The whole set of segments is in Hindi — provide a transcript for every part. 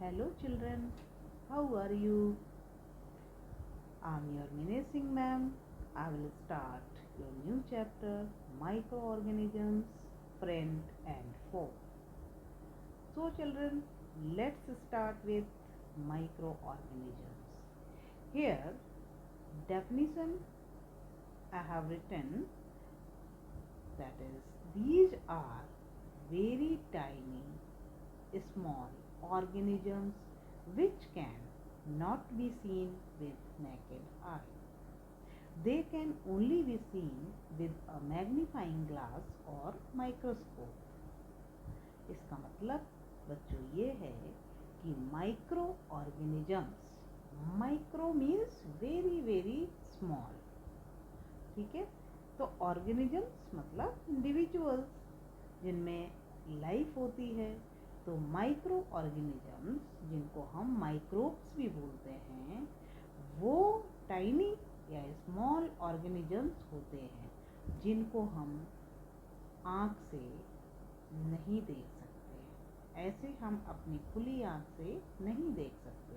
Hello children, how are you? I'm your Mine Singh ma'am. I will start your new chapter Microorganisms, Friend and Foe. So children, let's start with microorganisms. Here definition I have written, that is, these are very tiny small organisms which can not be seen with naked eye. They can only be seen with a magnifying glass or microscope. इसका मतलब बच्चों ये है कि micro organisms, micro means very very small, ठीक है। तो ऑर्गेनिजम्स मतलब इंडिविजुअल्स जिनमें लाइफ होती है। तो माइक्रो ऑर्गेनिजम्स, जिनको हम माइक्रोब्स भी बोलते हैं, वो टाइनी या स्मॉल ऑर्गेनिजम्स होते हैं जिनको हम आँख से नहीं देख सकते। ऐसे हम अपनी खुली आँख से नहीं देख सकते।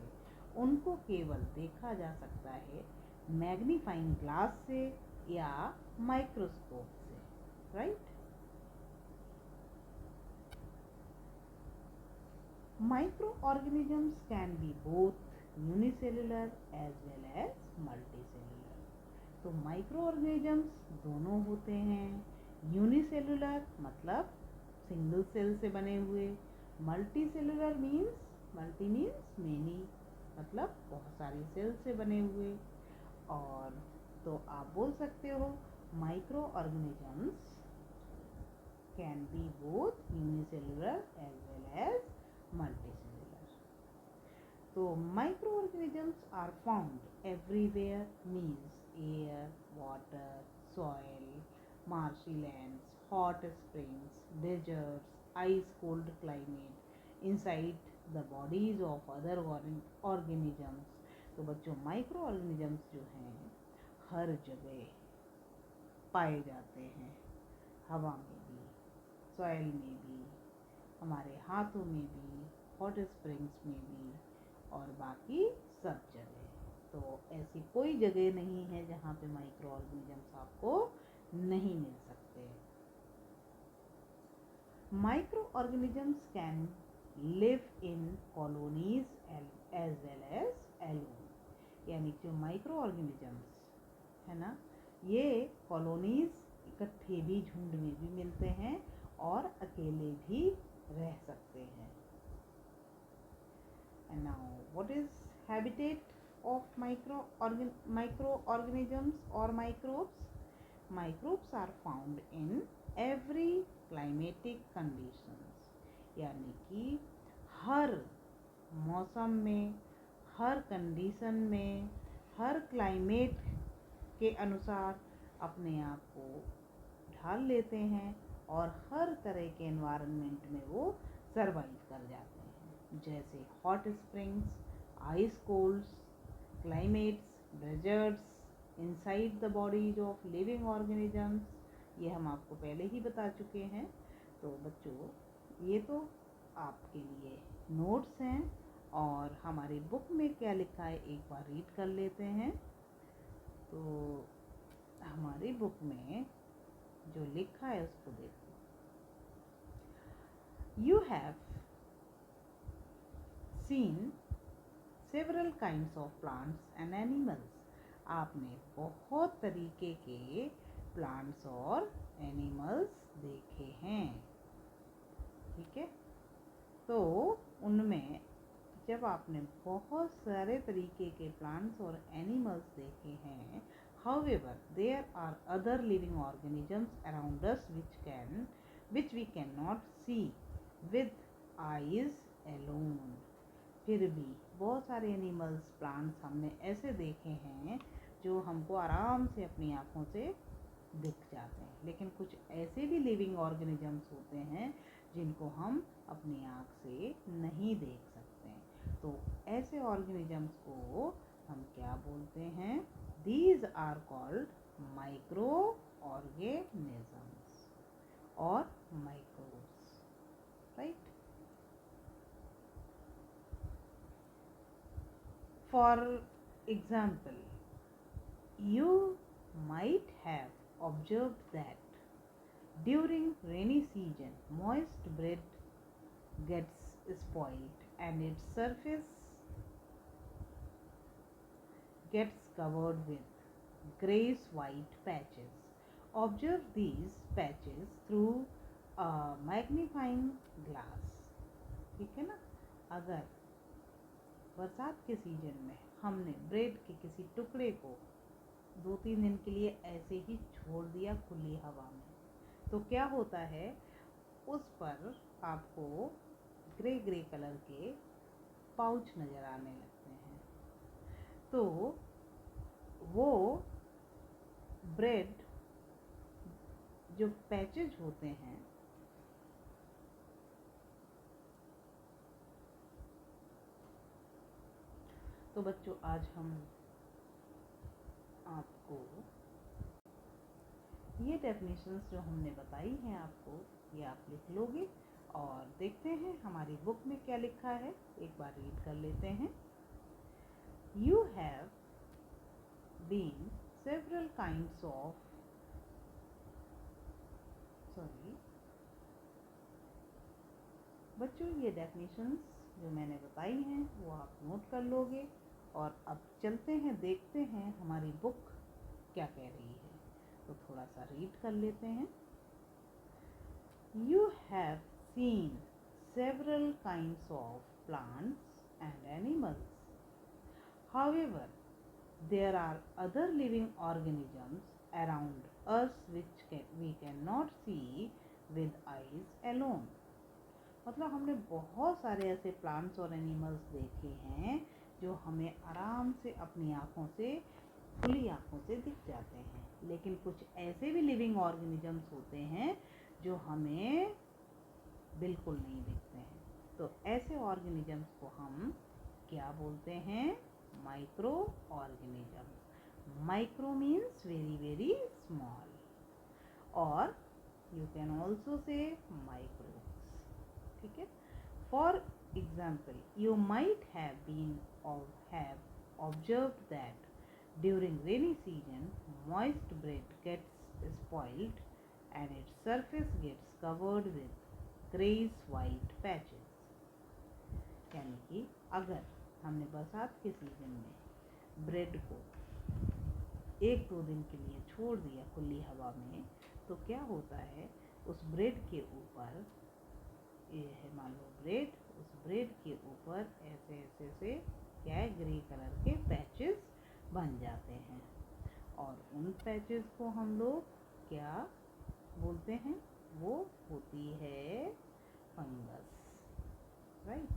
उनको केवल देखा जा सकता है मैग्नीफाइंग ग्लास से या माइक्रोस्कोप से, right. Microorganisms can be both unicellular as well as multicellular. तो माइक्रोऑर्गेनिजम्स दोनों होते हैं। यूनिसेलुलर मतलब सिंगल सेल से बने हुए, मल्टीसेलुलर मीन्स मेनी मतलब बहुत सारी सेल से बने हुए। और तो आप बोल सकते हो microorganisms can be both unicellular as well as multicellular. So microorganisms are found everywhere, means air, water, soil, marshy lands, hot springs, deserts, ice cold climate, inside the bodies of other organisms. तो बच्चों माइक्रो ऑर्गेनिजम्स जो हैं हर जगह पाए जाते हैं, हवा में भी, सॉइल में भी, हमारे हाथों में भी, हॉट स्प्रिंग्स में भी और बाकी सब जगह। तो ऐसी कोई जगह नहीं है जहाँ पे माइक्रो ऑर्गेनिजम्स आपको नहीं मिल सकते। Micro organisms can live in colonies as well as alone, यानी जो माइक्रो ऑर्गेनिजम्स है ना, ये कॉलोनीज इकट्ठे भी झुंड में भी मिलते हैं और अकेले भी रह सकते हैं। And now what is habitat of microorganisms or microbes? Microbes are found in every climatic conditions, यानी कि हर मौसम में, हर कंडीशन में, हर क्लाइमेट के अनुसार अपने आप को ढाल लेते हैं और हर तरह के एनवायरनमेंट में वो सरवाइव कर जाते हैं। जैसे hot springs, ice colds, climates, deserts, inside the bodies of living organisms, ये हम आपको पहले ही बता चुके हैं। तो बच्चों ये तो आपके लिए नोट्स हैं और हमारी बुक में क्या लिखा है एक बार रीड कर लेते हैं। तो हमारी बुक में जो लिखा है उसको देखो। You have seen several kinds of plants and animals. आपने बहुत तरीके के प्लांट्स और एनिमल्स देखे हैं, ठीक है। तो उनमें जब आपने बहुत सारे तरीके के प्लांट्स और एनिमल्स देखे हैं, however there are other living organisms around us which we cannot see with eyes alone. फिर भी बहुत सारे एनिमल्स, प्लांट्स हमने ऐसे देखे हैं जो हमको आराम से अपनी आँखों से दिख जाते हैं, लेकिन कुछ ऐसे भी लिविंग ऑर्गेनिजम्स होते हैं जिनको हम अपनी आँख से नहीं देख सकते। तो ऐसे ऑर्गेनिजम्स को हम क्या बोलते हैं? These are called microorganisms और microbes, right. For example, you might have observed that during rainy season, moist bread gets spoiled and its surface gets covered with grayish white patches. Observe these patches through a magnifying glass. ठीक है ना। अगर बरसात के सीजन में हमने ब्रेड के किसी टुकड़े को 2-3 दिन के लिए ऐसे ही छोड़ दिया खुली हवा में, तो क्या होता है, उस पर आपको ग्रे ग्रे कलर के पाउच नज़र आने लगते हैं। तो वो ब्रेड जो पैचेज होते हैं तो बच्चों आज हम आपको ये डेफिनेशंस जो हमने बताई हैं आपको, ये आप लिख लोगे और देखते हैं हमारी बुक में क्या लिखा है। एक बार रीड कर लेते हैं। You have been several kinds of बच्चों ये डेफिनेशंस जो मैंने बताई हैं वो आप नोट कर लोगे और अब चलते हैं, देखते हैं हमारी बुक क्या कह रही है। तो थोड़ा सा रीड कर लेते हैं। You have seen several kinds of plants and animals. However, there are other living organisms around us which we cannot see with eyes alone. मतलब हमने बहुत सारे ऐसे प्लांट्स और एनिमल्स देखे हैं जो हमें आराम से अपनी आँखों से, खुली आँखों से दिख जाते हैं, लेकिन कुछ ऐसे भी लिविंग ऑर्गेनिजम्स होते हैं जो हमें बिल्कुल नहीं दिखते हैं। तो ऐसे ऑर्गेनिजम्स को हम क्या बोलते हैं? Microorganism. Micro means very very small, और you can also say microbes. ठीक है। For example, you might have been और have observed that during rainy season moist bread gets spoiled and its surface gets covered with grayish white patches. यानी कि अगर हमने बरसात के सीजन में ब्रेड को 1-2 दिन के लिए छोड़ दिया खुली हवा में, तो क्या होता है, उस ब्रेड के ऊपर, ये है मान लो ब्रेड, उस ब्रेड के ऊपर ऐसे ऐसे से क्या है, ग्रे कलर के पैचेस बन जाते हैं, और उन पैचेस को हम लोग क्या बोलते हैं? वो होती है fungus, right.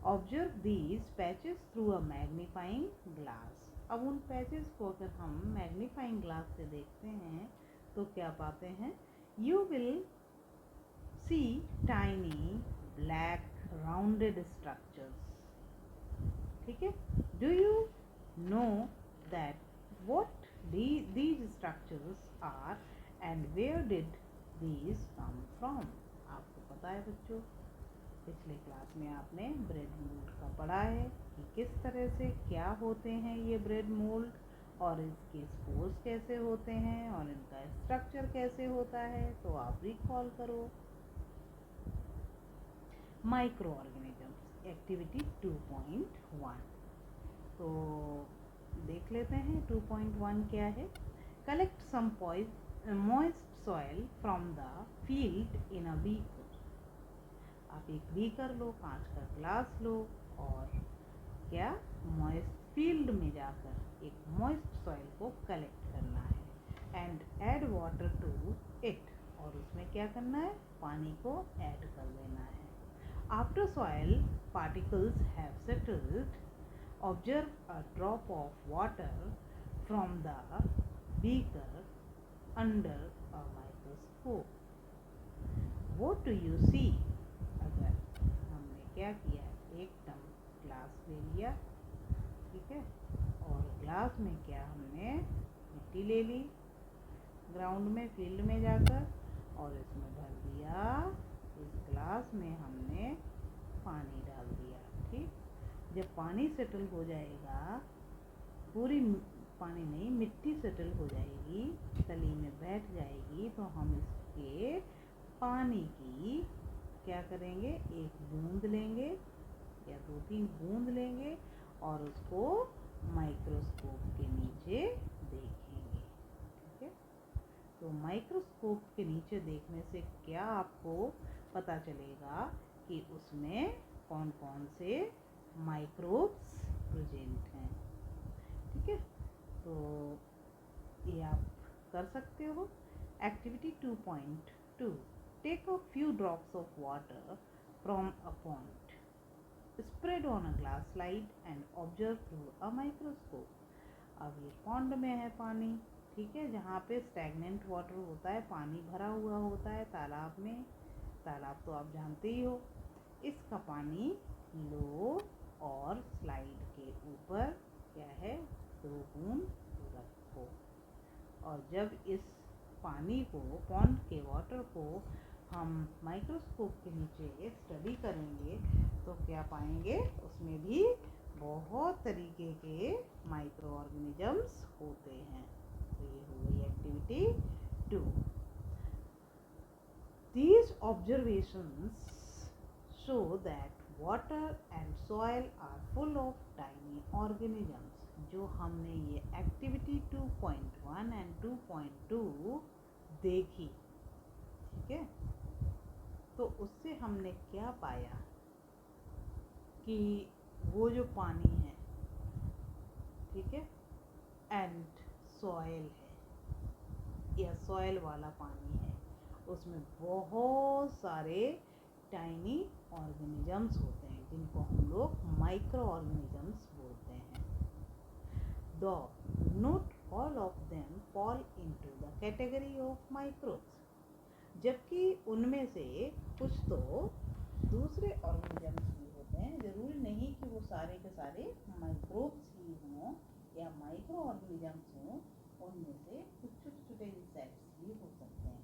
Observe these patches through a magnifying glass. अब उन पैचेस को अगर हम मैग्नीफाइंग ग्लास से देखते हैं तो क्या पाते हैं? You will see tiny black rounded structures. ठीक है। Do you know that what these structures are and where did these come from? आपको पता है बच्चों, पिछले क्लास में आपने ब्रेड मोल्ड का पढ़ा है कि किस तरह से क्या होते हैं ये ब्रेड मोल्ड, और इसके स्पोर्स कैसे होते हैं और इनका स्ट्रक्चर कैसे होता है। तो आप रिकॉल करो। Micro organisms activity 2.1। तो देख लेते हैं 2.1 क्या है। Collect some moist soil from the field in a beaker. आप एक बीकर लो, कांच का ग्लास लो, और क्या मॉइस्ट फील्ड में जाकर एक मॉइस्ट सॉइल को कलेक्ट करना है, and add water to it, और उसमें क्या करना है? पानी को ऐड कर देना है। After soil particles have settled, observe a drop of water from the beaker under a microscope. What do you see? अगर हमने क्या किया, एक ग्लास ले लिया, ठीक है, और ग्लास में क्या हमने मिट्टी ले ली ग्राउंड में, फील्ड में जाकर, और इसमें भर दिया, इस ग्लास में हमने पानी डाल दिया। ठीक। जब पानी सेटल हो जाएगा, पूरी पानी नहीं, मिट्टी सेटल हो जाएगी, तली में बैठ जाएगी, तो हम इसके पानी की क्या करेंगे, एक बूंद लेंगे या 2-3 बूंद लेंगे और उसको माइक्रोस्कोप के नीचे देखेंगे। ठीक है, तो माइक्रोस्कोप के नीचे देखने से क्या आपको पता चलेगा कि उसमें कौन कौन से माइक्रोब्स प्रेजेंट हैं। ठीक है, तो ये आप कर सकते हो। Activity 2.2, take a few drops of water from a pond, spread on a glass slide and observe through a microscope. अब ये पॉन्ड में है पानी, ठीक है, जहाँ पे स्टैगनेंट वाटर होता है, पानी भरा हुआ होता है तालाब में। तालाब तो आप जानते ही हो। इसका पानी लो और स्लाइड के ऊपर क्या है, 2 बूंद रखो, और जब इस पानी को, पॉन्ड के वाटर को हम माइक्रोस्कोप के नीचे स्टडी करेंगे तो क्या पाएंगे, उसमें भी बहुत तरीके के माइक्रो ऑर्गेनिजम्स होते हैं। तो ये हो गई activity 2। These observations show that water and soil are full of tiny organisms। जो हमने ये एक्टिविटी 2.1 एंड 2.2 देखी, ठीक है, तो उससे हमने क्या पाया कि वो जो पानी है, ठीक है, एंड सॉइल है या सॉइल वाला पानी है, उसमें बहुत सारे टाइनी ऑर्गेनिजम्स होते हैं जिनको हम लोग माइक्रो ऑर्गेनिजम्स बोलते हैं। दो note all of them fall into the category of microbes, जबकि उनमें से कुछ तो दूसरे ऑर्गेनिजम्स भी होते हैं। जरूरी नहीं कि वो सारे के सारे माइक्रोब्स ही हों या माइक्रो ऑर्गेनिजम्स हों, उनमें से कुछ छोटे छोटे इंसेक्ट्स भी हो सकते हैं।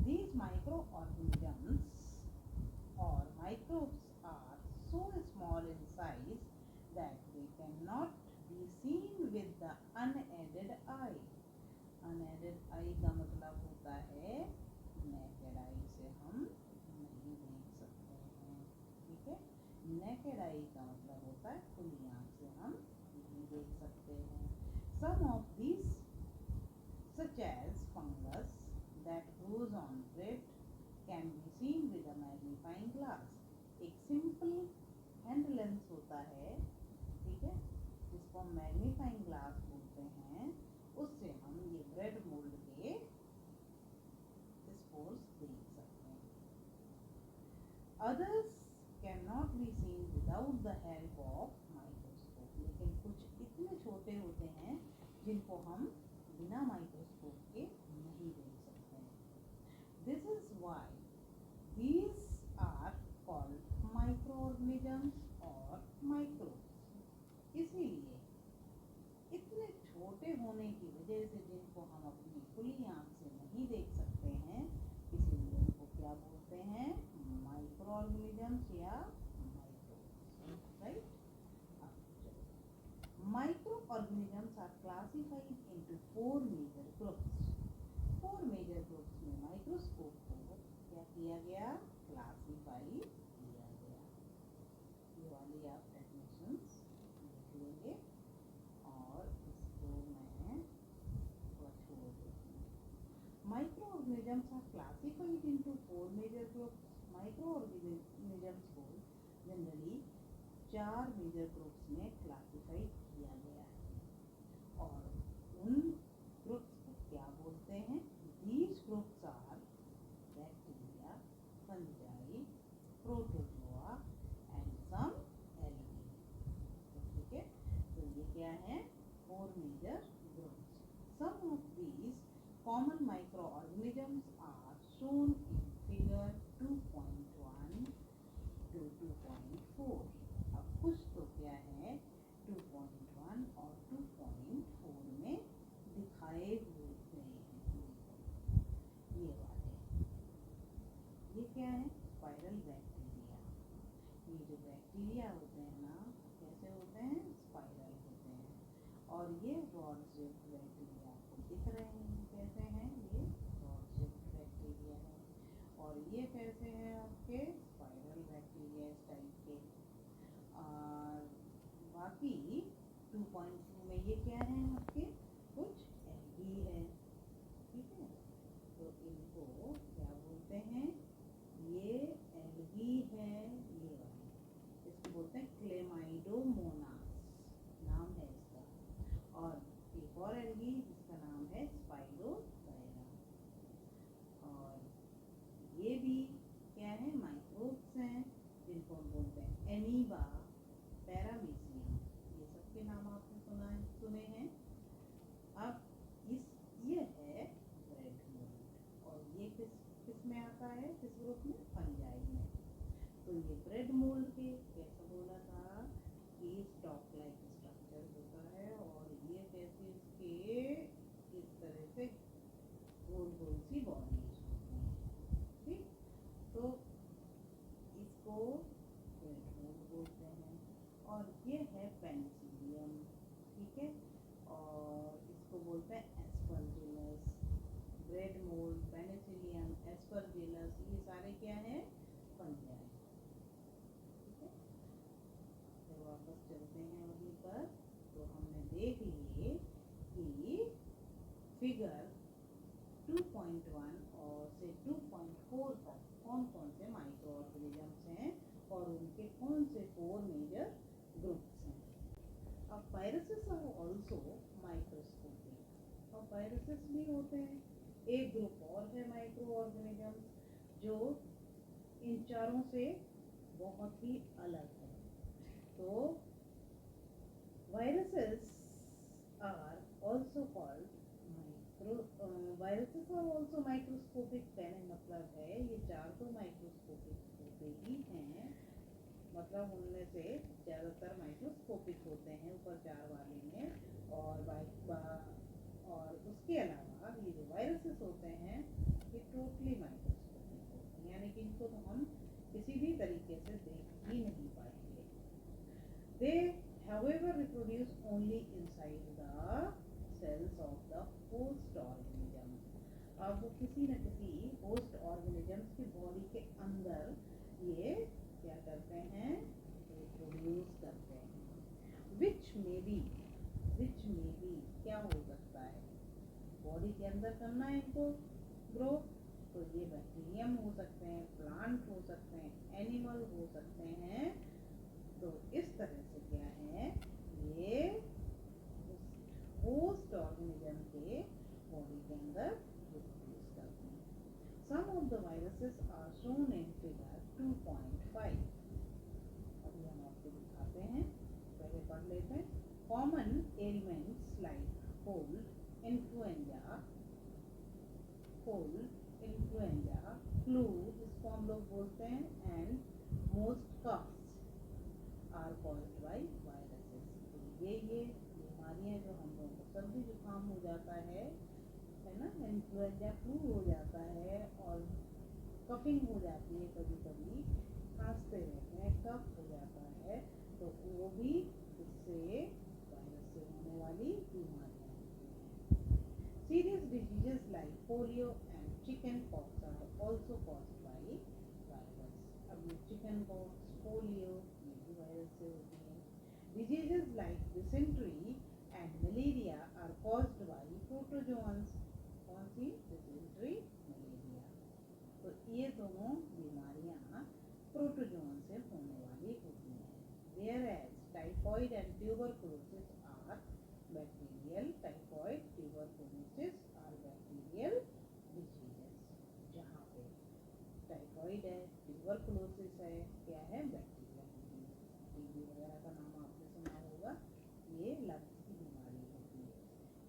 These microorganisms or microbes are so small in size that they cannot be seen with the unaided eye। Unaided eye का मतलब होता है naked eye से हम नहीं देख सकते हैं। ठीक है, naked eye का मतलब होता है खुली आँख से हम नहीं देख सकते हैं। Some of these, such as fungus that grows on bread, can be seen with a magnifying glass। एक सिंपल हैंड लेंस होता है, ठीक है, जिसको हम मैग्नीफाइंग ग्लास बोलते हैं, उससे हम ये ब्रेड मोल्ड के स्पोर्स देख सकते हैं। Others cannot be seen without the help of microscope। लेकिन कुछ इतने छोटे होते हैं जिनको हम बिना माइक्रोस्कोप के नहीं देख सकते हैं। This is why these are called microorganisms or microbes। इसीलिए इतने छोटे होने की वजह से, जिनको हम अपनी खुली आँख से नहीं देख सकते हैं, इसीलिए उनको क्या बोलते हैं, माइक्रो ऑर्गेनिजम्स या microbes. Right, micro organisms are classified into 4 major groups. 4 major groups में माइक्रोस्कोप को क्या किया गया, क्लासिफाई किया गया। ये वाली आप डेफिनेशंस लिख लेंगे और इसको मैं थोड़ा छोड़ देती हूँ। Micro organisms are classified into 4 major groups. Micro organisms को जनरली 4 मेजर ग्रुप्स में क्लासिफाई किया गया है, और उन ग्रुप्स को क्या बोलते हैं, these groups are bacteria, fungi, protozoa and some algae। ठीक है, तो ये क्या है, 4 major groups। Some of these common microorganisms are shown in figure 2.1 to 2.4। अब कुछ तो क्या है 2.1 और 2.4 में दिखाए हुए हैं। ये वाले, ये क्या है, स्पाइरल बैक्टीरिया। ये जो बैक्टीरिया बैक्टीरिया होते हैं ना, कैसे होते हैं, स्पाइरल होते हैं। और ये रॉड शेप्ड बैक्टीरिया आपको दिख रहे हैं कैसे हैं, ये रॉड शेप्ड बैक्टीरिया है। और ये कैसे हैं आपके स्पाइरल बैक्टीरिया इस टाइप के। और बाकी 2.2 में ये क्या है आपके, कुछ एल्गी है, ठीक है। तो इनको क्या बोलते हैं, ये एल्गी है, ये वाली, इसको बोलते हैं क्लेमाइडोमोनास, नाम है इसका। और एक और एल्गी जिसका नाम है स्पाइरोगायरा। और ये भी क्या है, माइक्रोब्स हैं, जिनको हम बोलते हैं एमीबा, पैरामीशियम, ये सब के नाम आपने सुने हैं। अब ये है ब्रेड मोल्ड, और ये किस में आता है, किस ग्रुप में, फंजाई में। तो ये ब्रेड मोल्ड के कैसा बोला था कि स्टॉक लाइक स्ट्रक्चर होता है, और ये कैसे इसके इस तरह से गोल गोल सी बॉडीज होती है, ठीक। तो इसको ब्रेड मोल्ड बोलते हैं। और ये है पेनिसिलियम, ठीक है। और इसको बोलते हैं Aspergillus. Bread mould, Penicillium, Aspergillus, ये सारे क्या है, फंजाई, ठीक है। फिर वापस चलते हैं वहीं पर। तो हमने देख लिए कि फिगर 2.1 और से 2.4 तक कौन कौन से माइक्रो ऑर्गेनिजम्स हैं और उनके कौन से 4 मेजर ग्रुप्स हैं। अब वायरसेस आर ऑल्सो माइक्रोस्कोपिक, और वायरसेस भी होते हैं। एक ग्रुप और है माइक्रो ऑर्गेनिजम्स जो इन चारों से बहुत ही अलग है। तो viruses are also called viruses are also microscopic, कहने मतलब है ये चार तो माइक्रोस्कोपिक होते ही हैं, मतलब उनमें से ज़्यादातर माइक्रोस्कोपिक होते हैं ऊपर चार वाले में। और उसके अलावा ये जो वायरसेस होते हैं ये टोटली माइक्रोस्कोपिक होते हैं, यानी कि इनको तो हम किसी भी तरीके से देख ही नहीं पाएंगे। दे however reproduce only inside the cells of the host organism. अब वो किसी न किसी होस्ट ऑर्गेनिजम्स की बॉडी के अंदर ये क्या करते हैं, रिप्रोड्यूस करते हैं। विच में भी क्या हो सकता है, बॉडी के अंदर करना है इनको ग्रो, तो ये बैक्टीरियम हो सकते हैं, प्लांट हो सकते हैं, एनिमल हो सकते हैं। तो इस तरह से क्या है, ये होस्ट ऑर्गेनिज्म के बॉडी के अंदर रिप्रोड्यूस करते हैं। Some of the viruses are shown in figure 2.5। अभी हम आपको दिखाते हैं, पहले पढ़ लेते हैं। Common elements like influenza, flu जिसको हम लोग बोलते हैं, and most coughs are caused by viruses. तो ये बीमारियां जो हम लोगों को सर्दी जुकाम हो जाता है ना, इन्फ्लुएंजा फ्लू हो जाता है, और कफिंग हो जाती है, कभी कभी खांसते रहते हैं, कफ हो जाता है, तो वो भी इससे वायरस से होने वाली बीमारियां होती हैं। Serious diseases like polio and chicken pox are also caused by virus. अब ये चिकन पॉक्स, पोलियो, ये भी वायरस से होती है। Diseases like dysentery and malaria are caused by protozoans. कौन सी, डिसेंट्री, मलेरिया। तो ये दोनों बीमारियां प्रोटोजोन से होने वाली होती हैं। Whereas typhoid and tuberculosis are bacterial. Typhoid, tuberculosis are bacterial diseases. जहाँ पे टाइफॉइड है, ट्यूबरकुलोसिस है, क्या है, बैक्टीरियल डिजीज। टीबी वगैरह का नाम आपने सुना होगा, ये लंग्स की बीमारी होती है।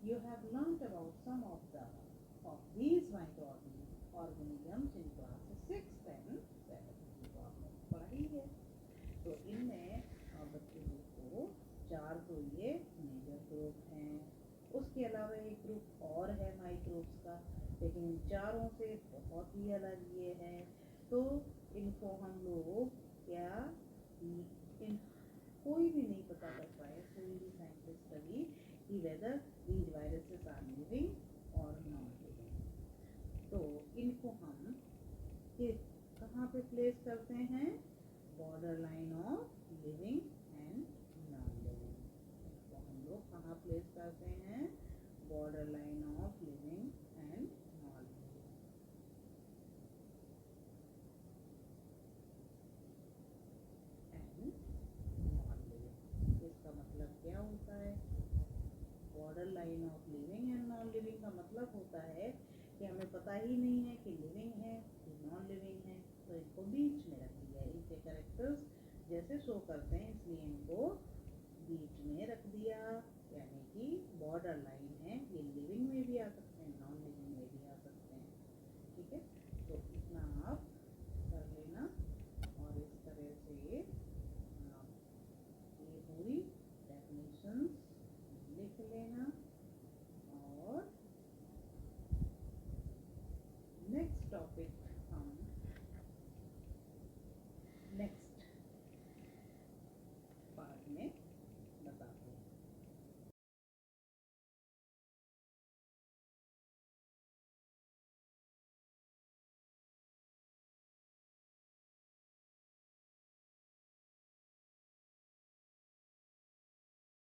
You have learnt about some of these microorganisms in classes 6 and 7, जो आपने पढ़ी है। तो इनमें बच्चों को चार तो ये मेजर ग्रुप हैं, उसके अलावा एक ग्रुप और है माइक्रोब्स का, लेकिन इन चारों से बहुत ही अलग ये है। तो इनको हम लोग क्या लेकिन कोई भी नहीं पता कर पाए, कोई भी साइंटिस्ट अभी, कि whether these viruses are living और नॉन लिविंग। तो इनको हम कहाँ पे प्लेस करते हैं? Border line of living and non living. इसको हम लोग कहाँ प्लेस करते हैं? Border line of living and non living. इसका मतलब क्या होता है? Border line of living and non living का मतलब होता है कि हमें पता ही नहीं है कि लिविंग है कि नॉन लिविंग है, तो इसको बीच में रख दिया। इनके कैरेक्टर्स जैसे शो करते हैं, इसलिए इनको बीच में रख दिया। यानी कि बॉर्डर लाइन है, ये लिविंग में भी आ सकते हैं, नॉन लिविंग में भी आ सकते हैं। ठीक है, तो इतना आप कर लेना और इस तरह से ये पूरी डेफिनेशंस लिख लेना। और नेक्स्ट टॉपिक